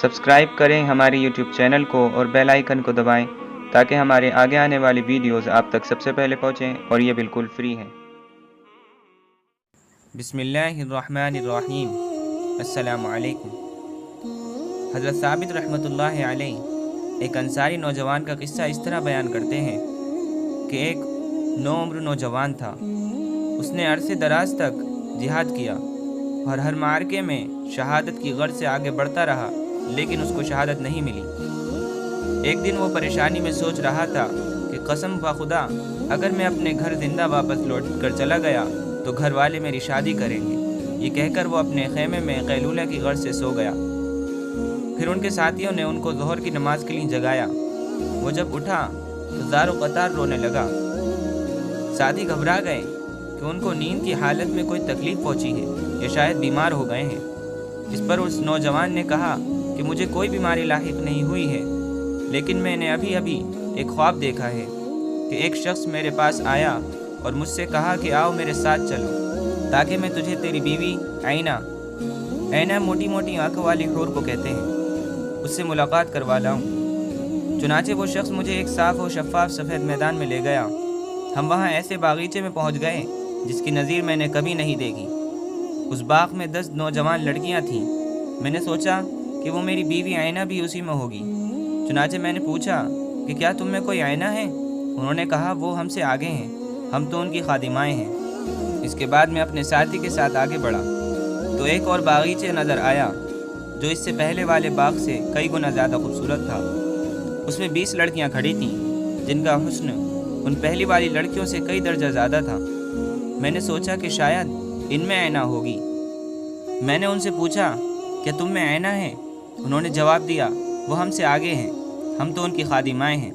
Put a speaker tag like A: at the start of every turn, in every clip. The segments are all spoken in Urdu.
A: سبسکرائب کریں ہمارے یوٹیوب چینل کو اور بیل آئیکن کو دبائیں تاکہ ہمارے آگے آنے والی ویڈیوز آپ تک سب سے پہلے پہنچیں اور یہ بالکل فری ہیں۔
B: بسم اللہ الرحمن الرحیم۔ السلام علیکم۔ حضرت ثابت رحمۃ اللہ علیہ ایک انصاری نوجوان کا قصہ اس طرح بیان کرتے ہیں کہ ایک نوعمر نوجوان تھا۔ اس نے عرصے دراز تک جہاد کیا اور ہر معرکے میں شہادت کی غرض سے آگے بڑھتا رہا، لیکن اس کو شہادت نہیں ملی۔ ایک دن وہ پریشانی میں سوچ رہا تھا کہ قسم بخدا اگر میں اپنے گھر زندہ واپس لوٹ کر چلا گیا تو گھر والے میری شادی کریں گے۔ یہ کہہ کر وہ اپنے خیمے میں قیلولہ کی غرض سے سو گیا۔ پھر ان کے ساتھیوں نے ان کو ظہر کی نماز کے لیے جگایا۔ وہ جب اٹھا تو زار و قطار رونے لگا۔ ساتھی گھبرا گئے کہ ان کو نیند کی حالت میں کوئی تکلیف پہنچی ہے یا شاید بیمار ہو گئے ہیں۔ اس پر اس نوجوان نے کہا کہ مجھے کوئی بیماری لاحق نہیں ہوئی ہے، لیکن میں نے ابھی ایک خواب دیکھا ہے کہ ایک شخص میرے پاس آیا اور مجھ سے کہا کہ آؤ میرے ساتھ چلو تاکہ میں تجھے تیری بیوی عینہ موٹی موٹی آنکھوں والی حور کو کہتے ہیں، اس سے ملاقات کروا لاؤں۔ چنانچہ وہ شخص مجھے ایک صاف و شفاف سفید میدان میں لے گیا۔ ہم وہاں ایسے باغیچے میں پہنچ گئے جس کی نظیر میں نے کبھی نہیں دیکھی۔ اس باغ میں 10 نوجوان لڑکیاں تھیں۔ میں نے سوچا کہ وہ میری بیوی عینہ بھی اسی میں ہوگی۔ چنانچہ میں نے پوچھا کہ کیا تم میں کوئی عینہ ہے؟ انہوں نے کہا وہ ہم سے آگے ہیں، ہم تو ان کی خادمائیں ہیں۔ اس کے بعد میں اپنے ساتھی کے ساتھ آگے بڑھا تو ایک اور باغیچے نظر آیا جو اس سے پہلے والے باغ سے کئی گنا زیادہ خوبصورت تھا۔ اس میں 20 لڑکیاں کھڑی تھیں جن کا حسن ان پہلی والی لڑکیوں سے کئی درجہ زیادہ تھا۔ میں نے سوچا کہ شاید ان میں عینہ ہوگی۔ میں نے ان سے پوچھا کیا تم میں عینہ ہے؟ انہوں نے جواب دیا وہ ہم سے آگے ہیں، ہم تو ان کی خادمائیں ہیں۔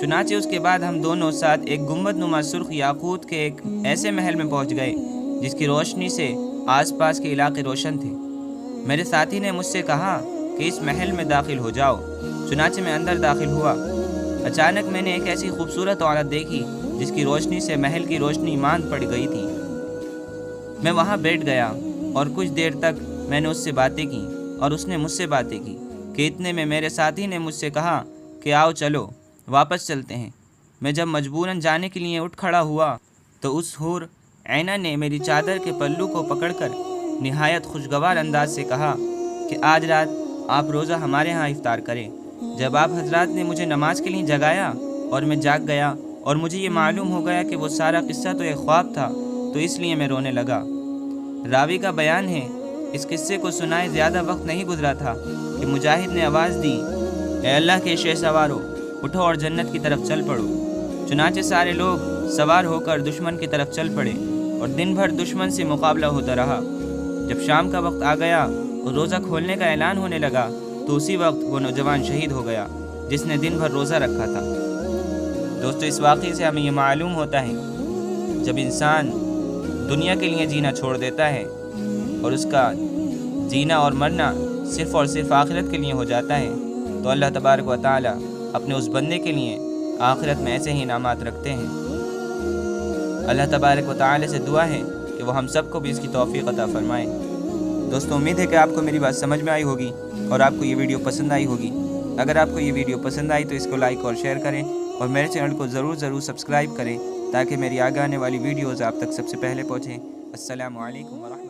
B: چنانچہ اس کے بعد ہم دونوں ساتھ ایک گنبد نما سرخ یاقوت کے ایک ایسے محل میں پہنچ گئے جس کی روشنی سے آس پاس کے علاقے روشن تھے۔ میرے ساتھی نے مجھ سے کہا کہ اس محل میں داخل ہو جاؤ۔ چنانچہ میں اندر داخل ہوا۔ اچانک میں نے ایک ایسی خوبصورت عورت دیکھی جس کی روشنی سے محل کی روشنی ماند پڑ گئی تھی۔ میں وہاں بیٹھ گیا اور کچھ دیر تک میں نے اس سے باتیں کی اور اس نے مجھ سے باتیں کی کہ اتنے میں میرے ساتھی نے مجھ سے کہا کہ آؤ چلو واپس چلتے ہیں۔ میں جب مجبوراً جانے کے لیے اٹھ کھڑا ہوا تو اس حور عینہ نے میری چادر کے پلو کو پکڑ کر نہایت خوشگوار انداز سے کہا کہ آج رات آپ روزہ ہمارے ہاں افطار کریں۔ جب آپ حضرات نے مجھے نماز کے لیے جگایا اور میں جاگ گیا اور مجھے یہ معلوم ہو گیا کہ وہ سارا قصہ تو ایک خواب تھا، تو اس لیے میں رونے لگا۔ راوی کا بیان ہے اس قصے کو سنائے زیادہ وقت نہیں گزرا تھا کہ مجاہد نے آواز دی، اے اللہ کے شہ سوارو، اٹھو اور جنت کی طرف چل پڑو۔ چنانچہ سارے لوگ سوار ہو کر دشمن کی طرف چل پڑے اور دن بھر دشمن سے مقابلہ ہوتا رہا۔ جب شام کا وقت آ گیا اور روزہ کھولنے کا اعلان ہونے لگا تو اسی وقت وہ نوجوان شہید ہو گیا جس نے دن بھر روزہ رکھا تھا۔ دوستو، اس واقعے سے ہمیں یہ معلوم ہوتا ہے جب انسان دنیا کے لیے جینا چھوڑ دیتا ہے اور اس کا جینا اور مرنا صرف اور صرف آخرت کے لیے ہو جاتا ہے، تو اللہ تبارک و تعالی اپنے اس بندے کے لیے آخرت میں ایسے ہی انعامات رکھتے ہیں۔ اللہ تبارک و تعالی سے دعا ہے کہ وہ ہم سب کو بھی اس کی توفیق عطا فرمائے۔ دوستو، امید ہے کہ آپ کو میری بات سمجھ میں آئی ہوگی اور آپ کو یہ ویڈیو پسند آئی ہوگی۔ اگر آپ کو یہ ویڈیو پسند آئی تو اس کو لائک اور شیئر کریں اور میرے چینل کو ضرور سبسکرائب کریں تاکہ میری آگے آنے والی ویڈیوز آپ تک سب سے پہلے پہنچیں۔ السلام علیکم ورحمۃ اللہ۔